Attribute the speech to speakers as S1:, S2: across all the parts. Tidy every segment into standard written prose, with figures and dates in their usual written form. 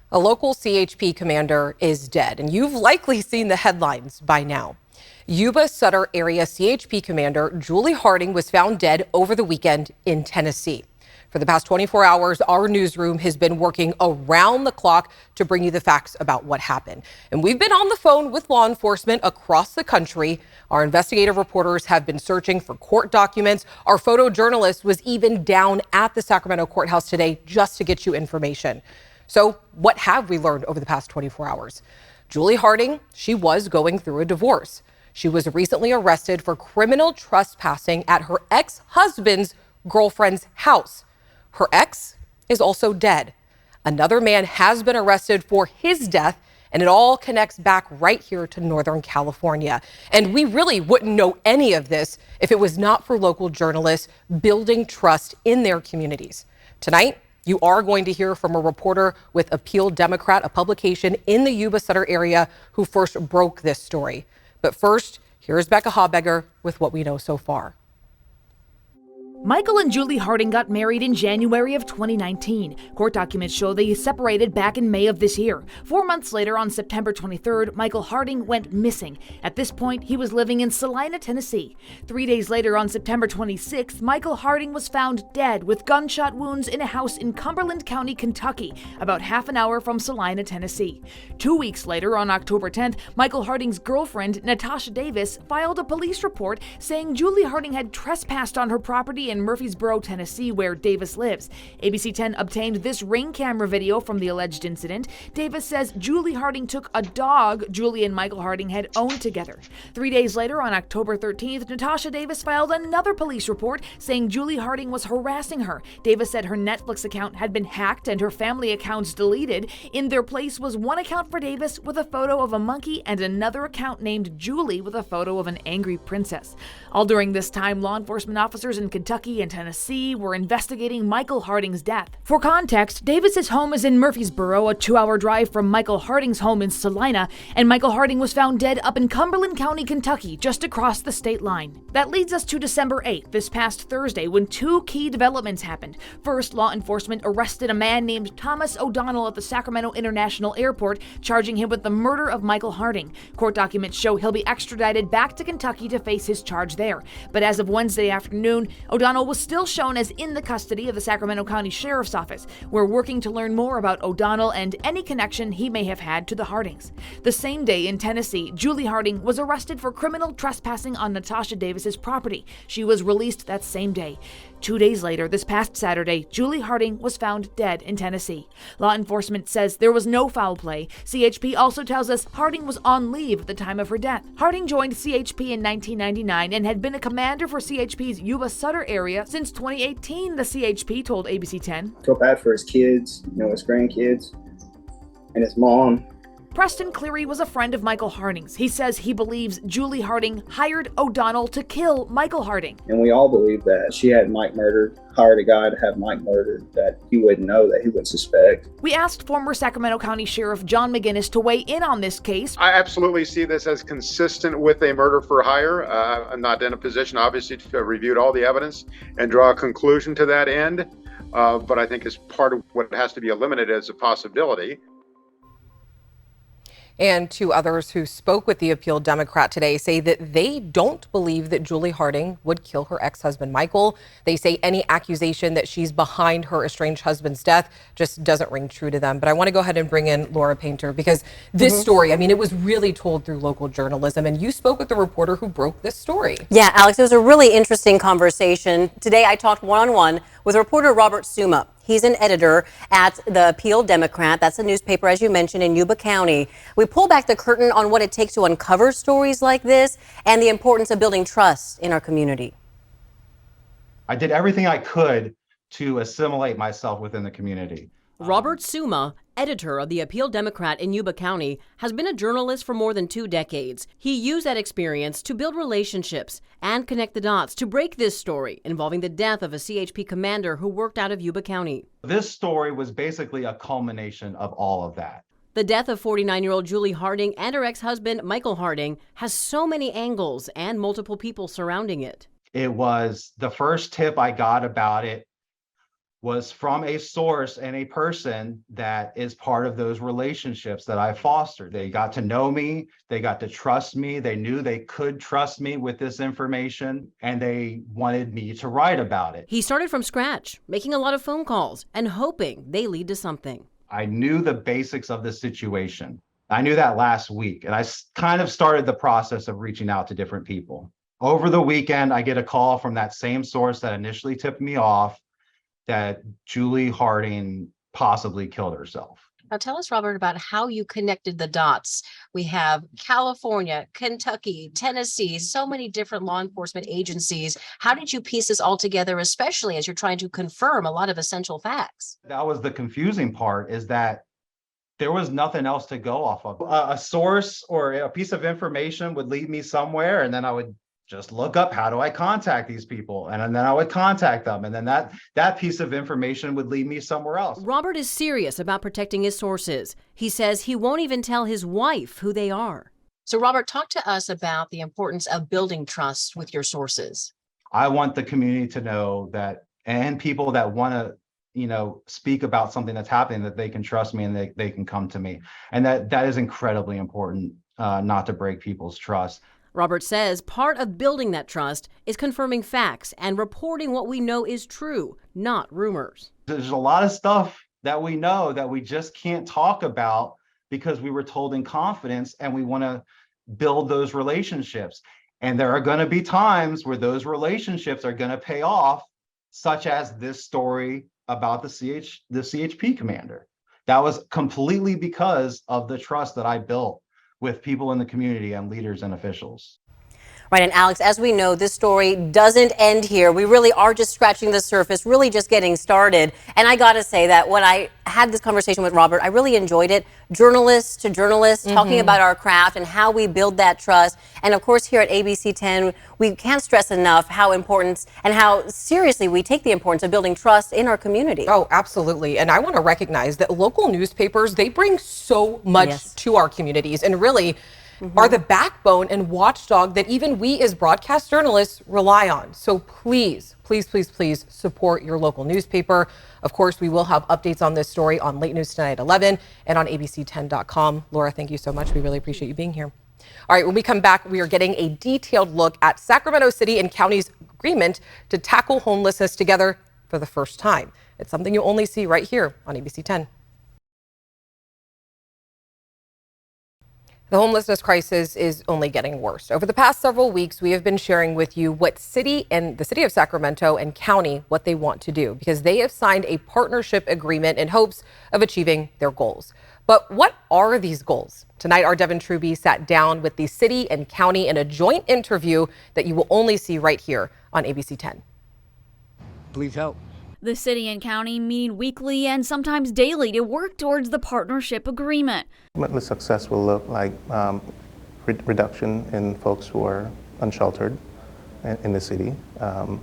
S1: A local CHP commander is dead, and you've likely seen the headlines by now. Yuba Sutter area CHP commander Julie Harding was found dead over the weekend in Tennessee. For the past 24 hours, our newsroom has been working around the clock to bring you the facts about what happened. And we've been on the phone with law enforcement across the country. Our investigative reporters have been searching for court documents. Our photojournalist was even down at the Sacramento courthouse today just to get you information. So what have we learned over the past 24 hours? Julie Harding, she was going through a divorce. She was recently arrested for criminal trespassing at her ex-husband's girlfriend's house. Her ex is also dead. Another man has been arrested for his death, and it all connects back right here to Northern California. And we really wouldn't know any of this if it was not for local journalists building trust in their communities. Tonight, you are going to hear from a reporter with Appeal Democrat, a publication in the Yuba Sutter area, who first broke this story. But first, here's Becca Habegger with what we know so far.
S2: Michael and Julie Harding got married in January of 2019. Court documents show they separated back in May of this year. 4 months later, on September 23rd, Michael Harding went missing. At this point, he was living in Salina, Tennessee. 3 days later, on September 26th, Michael Harding was found dead with gunshot wounds in a house in Cumberland County, Kentucky, about half an hour from Salina, Tennessee. 2 weeks later, on October 10th, Michael Harding's girlfriend, Natasha Davis, filed a police report saying Julie Harding had trespassed on her property in Murfreesboro, Tennessee, where Davis lives. ABC 10 obtained this ring camera video from the alleged incident. Davis says Julie Harding took a dog Julie and Michael Harding had owned together. 3 days later, on October 13th, Natasha Davis filed another police report saying Julie Harding was harassing her. Davis said her Netflix account had been hacked and her family accounts deleted. In their place was one account for Davis with a photo of a monkey and another account named Julie with a photo of an angry princess. All during this time, law enforcement officers in Kentucky and Tennessee were investigating Michael Harding's death. For context, Davis's home is in Murfreesboro, a 2-hour drive from Michael Harding's home in Salina, and Michael Harding was found dead up in Cumberland County, Kentucky, just across the state line. That leads us to December 8th, this past Thursday, when two key developments happened. First, law enforcement arrested a man named Thomas O'Donnell at the Sacramento International Airport, charging him with the murder of Michael Harding. Court documents show he'll be extradited back to Kentucky to face his charge there. But as of Wednesday afternoon, O'Donnell was still shown as in the custody of the Sacramento County Sheriff's Office. We're working to learn more about O'Donnell and any connection he may have had to the Hardings. The same day in Tennessee, Julie Harding was arrested for criminal trespassing on Natasha Davis's property. She was released that same day. 2 days later, this past Saturday, Julie Harding was found dead in Tennessee. Law enforcement says there was no foul play. CHP also tells us Harding was on leave at the time of her death. Harding joined CHP in 1999 and had been a commander for CHP's Yuba Sutter area since 2018, the CHP told ABC 10.
S3: Feel bad for his kids, his grandkids, and his mom.
S2: Preston Cleary was a friend of Michael Harding's. He says he believes Julie Harding hired O'Donnell to kill Michael Harding.
S3: And we all believe that she had Mike murdered, hired a guy to have Mike murdered that he wouldn't know, that he wouldn't suspect.
S2: We asked former Sacramento County Sheriff John McGinnis to weigh in on this case.
S4: I absolutely see this as consistent with a murder for hire. I'm not in a position, obviously, to have reviewed all the evidence and draw a conclusion to that end. But I think as part of what has to be eliminated as a possibility.
S1: And two others who spoke with the Appeal Democrat today say that they don't believe that Julie Harding would kill her ex-husband, Michael. They say any accusation that she's behind her estranged husband's death just doesn't ring true to them. But I want to go ahead and bring in Laura Painter because this story, it was really told through local journalism. And you spoke with the reporter who broke this story.
S5: Yeah, Alex, it was a really interesting conversation. Today, I talked one-on-one with reporter Robert Suma. He's an editor at the Appeal Democrat. That's a newspaper, as you mentioned, in Yuba County. We pull back the curtain on what it takes to uncover stories like this and the importance of building trust in our community.
S6: I did everything I could to assimilate myself within the community.
S7: Robert Suma, editor of the Appeal Democrat in Yuba County, has been a journalist for more than 2 decades. He used that experience to build relationships and connect the dots to break this story involving the death of a CHP commander who worked out of Yuba County.
S6: This story was basically a culmination of all of that.
S7: The death of 49-year-old Julie Harding and her ex-husband, Michael Harding, has so many angles and multiple people surrounding it.
S6: It was the first tip I got about it was from a source and a person that is part of those relationships that I fostered. They got to know me, they got to trust me, they knew they could trust me with this information, and they wanted me to write about it.
S7: He started from scratch, making a lot of phone calls and hoping they lead to something.
S6: I knew the basics of the situation. I knew that last week, and I kind of started the process of reaching out to different people. Over the weekend, I get a call from that same source that initially tipped me off that Julie Harding possibly killed herself.
S8: Now tell us, Robert, about how you connected the dots. We have California, Kentucky, Tennessee, so many different law enforcement agencies. How did you piece this all together, especially as you're trying to confirm a lot of essential facts?
S6: That was the confusing part, is that there was nothing else to go off of. A source or a piece of information would lead me somewhere, and then I would just look up, how do I contact these people? And then I would contact them. And then that piece of information would lead me somewhere else.
S7: Robert is serious about protecting his sources. He says he won't even tell his wife who they are.
S8: So, Robert, talk to us about the importance of building trust with your sources.
S6: I want the community to know that, and people that want to, speak about something that's happening, that they can trust me and they can come to me. And that is incredibly important, not to break people's trust.
S7: Robert says part of building that trust is confirming facts and reporting what we know is true, not rumors.
S6: There's a lot of stuff that we know that we just can't talk about because we were told in confidence, and we want to build those relationships. And there are going to be times where those relationships are going to pay off, such as this story about the CHP commander. That was completely because of the trust that I built with people in the community and leaders and officials.
S5: Right, and Alex, as we know, this story doesn't end here. We really are just scratching the surface, really just getting started. And I got to say that when I had this conversation with Robert, I really enjoyed it. Journalist to journalist, talking about our craft and how we build that trust. And of course, here at ABC 10, we can't stress enough how important and how seriously we take the importance of building trust in our community.
S1: Oh, absolutely. And I want to recognize that local newspapers, they bring so much to our communities, and really are the backbone and watchdog that even we as broadcast journalists rely on. So please, please, please, please support your local newspaper. Of course, we will have updates on this story on Late News Tonight at 11 and on abc10.com. Laura, thank you so much. We really appreciate you being here. All right, when we come back, we are getting a detailed look at Sacramento City and County's agreement to tackle homelessness together for the first time. It's something you only see right here on ABC 10. The homelessness crisis is only getting worse. Over the past several weeks, we have been sharing with you what the city of Sacramento and county, what they want to do, because they have signed a partnership agreement in hopes of achieving their goals. But what are these goals? Tonight, our Devin Truby sat down with the city and county in a joint interview that you will only see right here on ABC 10.
S9: Please help.
S10: The city and county meeting weekly and sometimes daily to work towards the partnership agreement.
S11: Ultimately, success will look like reduction in folks who are unsheltered in the city. 20%,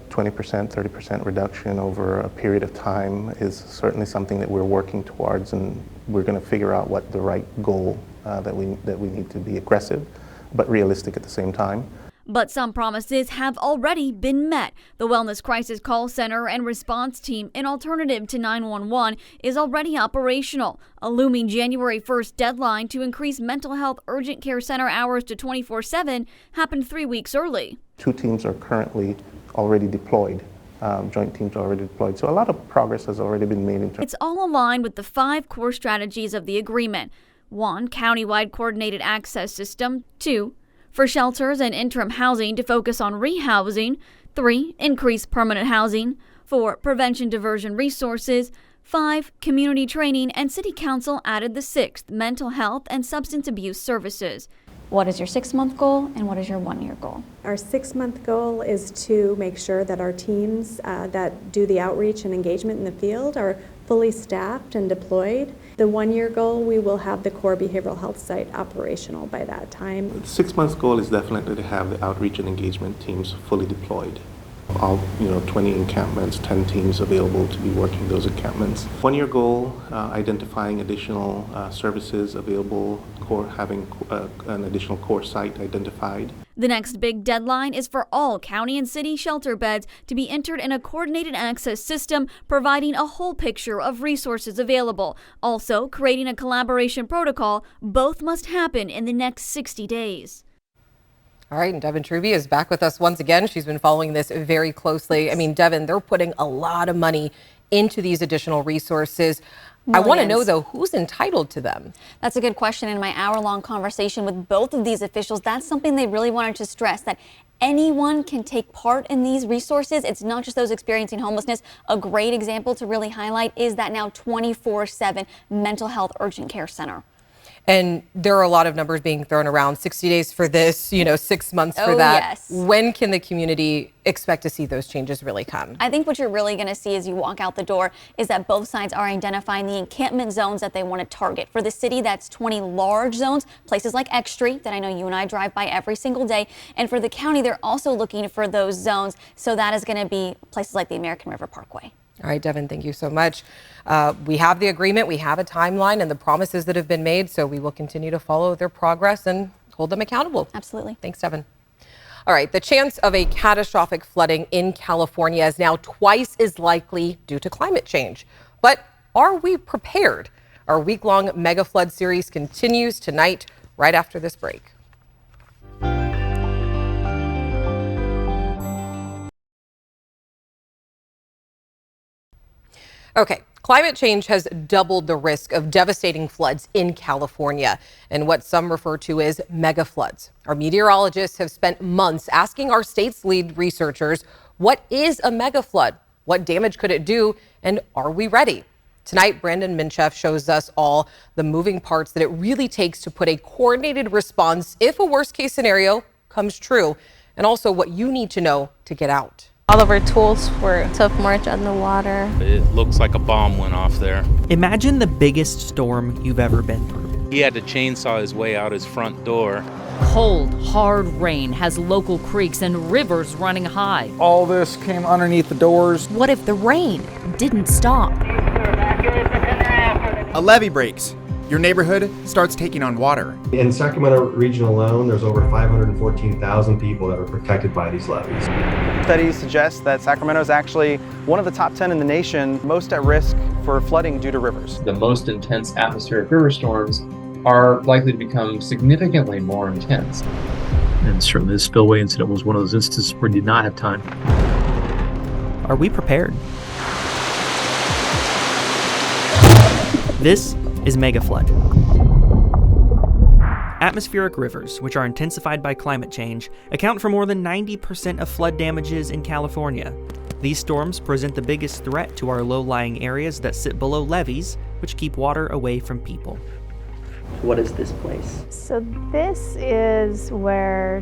S11: 30% reduction over a period of time is certainly something that we're working towards, and we're going to figure out what the right goal that we need to be aggressive, but realistic at the same time.
S10: But some promises have already been met. The Wellness Crisis Call Center and Response Team, an alternative to 911, is already operational. A looming January 1st deadline to increase mental health urgent care center hours to 24/7 happened 3 weeks early.
S11: 2 teams are currently already deployed. Joint teams are already deployed. So a lot of progress has already been made.
S10: It's all aligned with the 5 core strategies of the agreement. 1, countywide coordinated access system. 2, for shelters and interim housing to focus on rehousing. 3, increase permanent housing. 4, prevention diversion resources. 5, community training, and City Council added the 6th, mental health and substance abuse services.
S12: What is your 6-month goal and what is your 1-year goal?
S13: Our 6-month goal is to make sure that our teams that do the outreach and engagement in the field are fully staffed and deployed. The 1-year goal, we will have the core behavioral health site operational by that time.
S11: 6 months goal is definitely to have the outreach and engagement teams fully deployed. All 20 encampments, 10 teams available to be working those encampments. 1-year goal, identifying additional services available, having an additional core site identified.
S10: The next big deadline is for all county and city shelter beds to be entered in a coordinated access system, providing a whole picture of resources available. Also, creating a collaboration protocol. Both must happen in the next 60 days.
S1: All right, and Devin Truby is back with us once again. She's been following this very closely. I mean, Devin, they're putting a lot of money into these additional resources.
S12: Millions.
S1: I want to know, though, who's entitled to them?
S12: That's a good question. In my hour-long conversation with both of these officials, that's something they really wanted to stress, that anyone can take part in these resources. It's not just those experiencing homelessness. A great example to really highlight is that now 24/7 mental health urgent care center.
S1: And there are a lot of numbers being thrown around. 60 days for this, 6 months for that.
S12: Yes.
S1: When can the community expect to see those changes really come?
S12: I think what you're really going to see as you walk out the door is that both sides are identifying the encampment zones that they want to target. For the city, that's 20 large zones, places like X Street that I know you and I drive by every single day. And for the county, they're also looking for those zones. So that is going to be places like the American River Parkway.
S1: All right, Devin, thank you so much. We have the agreement, we have a timeline and the promises that have been made, so we will continue to follow their progress and hold them accountable.
S12: Absolutely.
S1: Thanks, Devin. All right, the chance of a catastrophic flooding in California is now twice as likely due to climate change. But are we prepared? Our week-long mega flood series continues tonight, right after this break. Okay, climate change has doubled the risk of devastating floods in California and what some refer to as mega floods. Our meteorologists have spent months asking our state's lead researchers, what is a mega flood? What damage could it do? And are we ready? Tonight, Brandon Minchef shows us all the moving parts that it really takes to put a coordinated response if a worst case scenario comes true, and also what you need to know to get out.
S14: All of our tools were submerged underwater.
S15: It looks like a bomb went off there.
S16: Imagine the biggest storm you've ever been through.
S15: He had to chainsaw his way out his front door.
S2: Cold, hard rain has local creeks and rivers running high.
S17: All this came underneath the doors.
S2: What if the rain didn't stop?
S18: A levee breaks. Your neighborhood starts taking on water.
S19: In Sacramento region alone, there's over 514,000 people that are protected by these levees.
S20: Studies suggest that Sacramento is actually one of the top 10 in the nation most at risk for flooding due to rivers.
S21: The most intense atmospheric river storms are likely to become significantly more intense.
S22: And certainly the spillway incident was one of those instances where you did not have time.
S16: Are we prepared? This is mega flood. Atmospheric rivers, which are intensified by climate change, account for more than 90% of flood damages in California. These storms present the biggest threat to our low-lying areas that sit below levees, which keep water away from people.
S23: What is this place?
S24: So this is where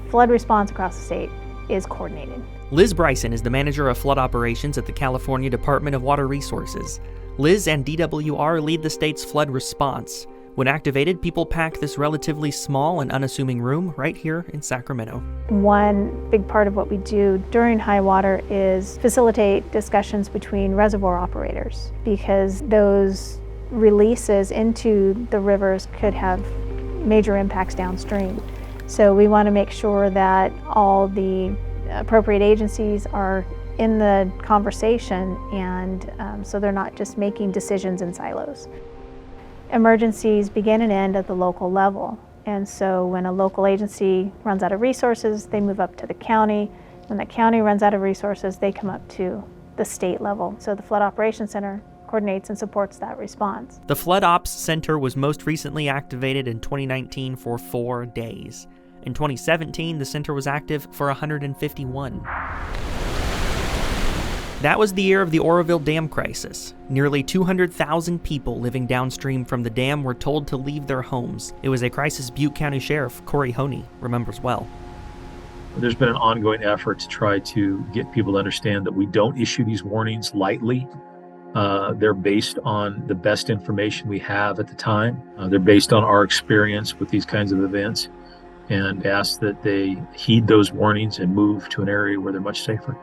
S24: flood response across the state is coordinated.
S16: Liz Bryson is the manager of flood operations at the California Department of Water Resources. Liz and DWR lead the state's flood response. When activated, people pack this relatively small and unassuming room right here in Sacramento.
S24: One big part of what we do during high water is facilitate discussions between reservoir operators, because those releases into the rivers could have major impacts downstream. So we want to make sure that all the appropriate agencies are in the conversation, and so they're not just making decisions in silos. Emergencies begin and end at the local level, and so when a local agency runs out of resources, they move up to the county. When the county runs out of resources, they come up to the state level. So the Flood Operations Center coordinates and supports that response.
S16: The Flood Ops Center was most recently activated in 2019 for 4 days. In 2017, the center was active for 151. That was the year of the Oroville Dam crisis. Nearly 200,000 people living downstream from the dam were told to leave their homes. It was a crisis Butte County Sheriff Corey Honey remembers well.
S22: There's been an ongoing effort to try to get people to understand that we don't issue these warnings lightly. They're based on the best information we have at the time. They're based on our experience with these kinds of events. and ask that they heed those warnings and move to an area where they're much safer.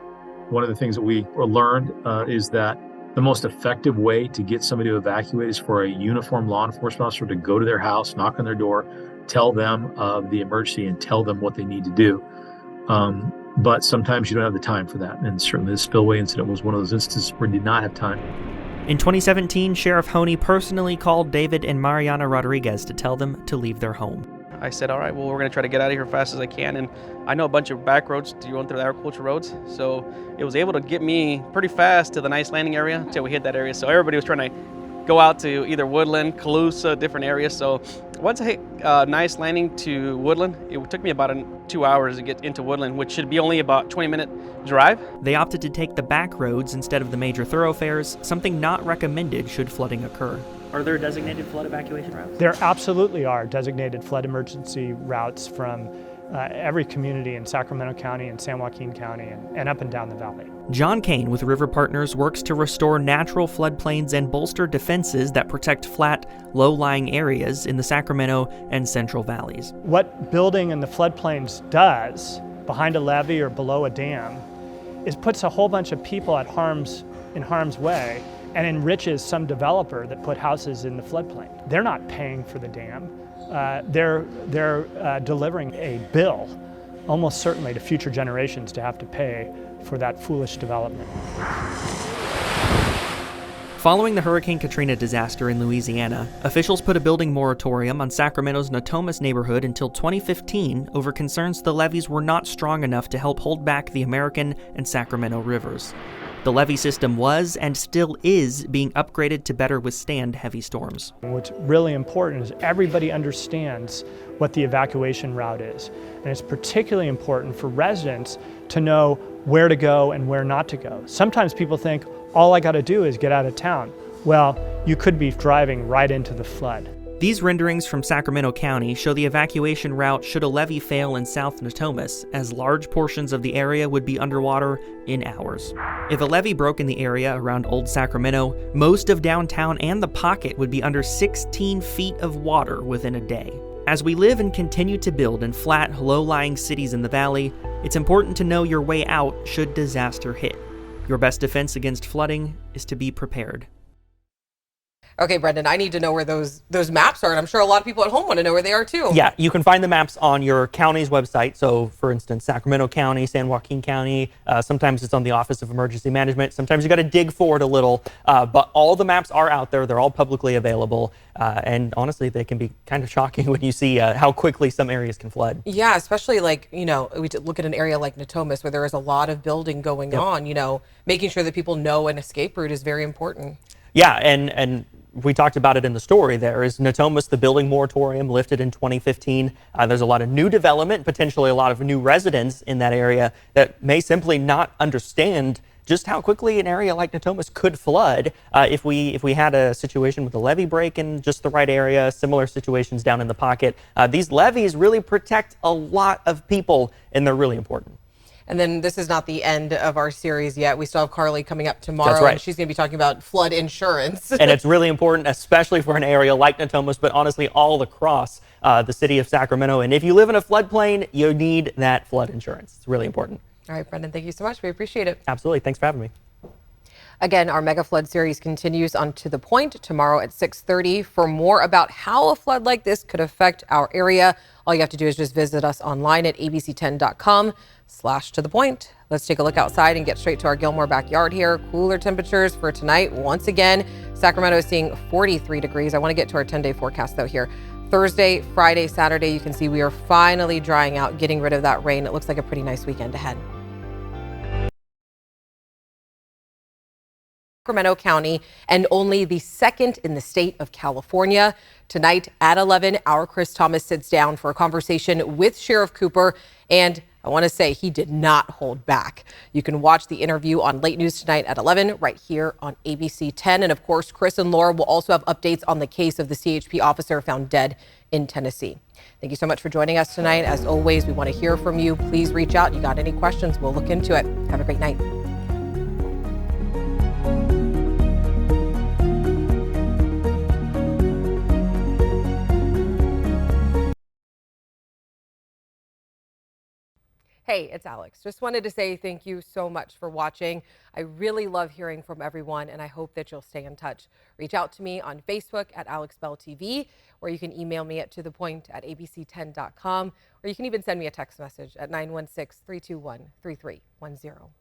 S22: One of the things that we learned is that the most effective way to get somebody to evacuate is for a uniformed law enforcement officer to go to their house, knock on their door, tell them of the emergency, and tell them what they need to do. But sometimes you don't have the time for that. And certainly the spillway incident was one of those instances where you did not have time.
S16: In 2017, Sheriff Honey personally called David and Mariana Rodriguez to tell them to leave their home.
S3: I said, all right, well, we're going to try to get out of here as fast as I can. And I know a bunch of back roads to run through the agriculture roads. So it was able to get me pretty fast to the nice landing area until we hit that area. So everybody was trying to go out to either Woodland, Calusa, different areas. So once I hit nice landing to Woodland, it took me about 2 hours to get into Woodland, which should be only about 20-minute drive.
S16: They opted to take the back roads instead of the major thoroughfares, something not recommended should flooding occur.
S4: Are there designated flood evacuation routes?
S7: There absolutely are designated flood emergency routes from every community in Sacramento County and San Joaquin County and up and down the valley.
S16: John Kane with River Partners works to restore natural floodplains and bolster defenses that protect flat, low-lying areas in the Sacramento and Central Valleys.
S7: What building in the floodplains does, behind a levee or below a dam, is puts a whole bunch of people in harm's way and enriches some developer that put houses in the floodplain. They're not paying for the dam. They're delivering a bill, almost certainly to future generations to have to pay for that foolish development.
S16: Following the Hurricane Katrina disaster in Louisiana, officials put a building moratorium on Sacramento's Natomas neighborhood until 2015 over concerns the levees were not strong enough to help hold back the American and Sacramento rivers. The levee system was, and still is, being upgraded to better withstand heavy storms.
S7: What's really important is everybody understands what the evacuation route is. And it's particularly important for residents to know where to go and where not to go. Sometimes people think, all I gotta do is get out of town. Well, you could be driving right into the flood.
S16: These renderings from Sacramento County show the evacuation route should a levee fail in South Natomas, as large portions of the area would be underwater in hours. If a levee broke in the area around Old Sacramento, most of downtown and the Pocket would be under 16 feet of water within a day. As we live and continue to build in flat, low-lying cities in the valley, it's important to know your way out should disaster hit. Your best defense against flooding is to be prepared.
S1: Okay, Brendan, I need to know where those maps are, and I'm sure a lot of people at home want to know where they are too.
S16: Yeah, you can find the maps on your county's website. So, for instance, Sacramento County, San Joaquin County, sometimes it's on the Office of Emergency Management. Sometimes you got to dig for it a little, but all the maps are out there. They're all publicly available, and honestly, they can be kind of shocking when you see how quickly some areas can flood.
S1: Yeah, especially like, we look at an area like Natomas where there is a lot of building going on, making sure that people know an escape route is very important.
S16: Yeah, and we talked about it in the story. There is Natomas, the building moratorium lifted in 2015. There's a lot of new development, potentially a lot of new residents in that area that may simply not understand just how quickly an area like Natomas could flood if we had a situation with a levee break in just the right area, similar situations down in the Pocket. These levees really protect a lot of people, and they're really important.
S1: And then this is not the end of our series yet. We still have Carly coming up tomorrow.
S16: That's right.
S1: And she's going to be talking about flood insurance.
S16: And it's really important, especially for an area like Natomas, but honestly all across the city of Sacramento. And if you live in a floodplain, you need that flood insurance. It's really important.
S1: All right, Brendan, thank you so much. We appreciate it.
S16: Absolutely. Thanks for having me.
S1: Again, our mega flood series continues on To The Point tomorrow at 6:30. For more about how a flood like this could affect our area, all you have to do is just visit us online at abc10.com/tothepoint. Let's take a look outside and get straight to our Gilmore backyard here. Cooler temperatures for tonight. Once again, Sacramento is seeing 43 degrees. I want to get to our 10-day forecast though here. Thursday, Friday, Saturday, you can see we are finally drying out, getting rid of that rain. It looks like a pretty nice weekend ahead. Sacramento County, and only the second in the state of California. Tonight at 11, our Chris Thomas sits down for a conversation with Sheriff Cooper, and I want to say he did not hold back. You can watch the interview on Late News Tonight at 11 right here on ABC 10. And of course, Chris and Laura will also have updates on the case of the CHP officer found dead in Tennessee. Thank you so much for joining us tonight. As always, we want to hear from you. Please reach out. You got any questions? We'll look into it. Have a great night. Hey, it's Alex. Just wanted to say thank you so much for watching. I really love hearing from everyone, and I hope that you'll stay in touch. Reach out to me on Facebook at AlexBellTV, or you can email me at tothepoint@abc10.com, or you can even send me a text message at 916-321-3310.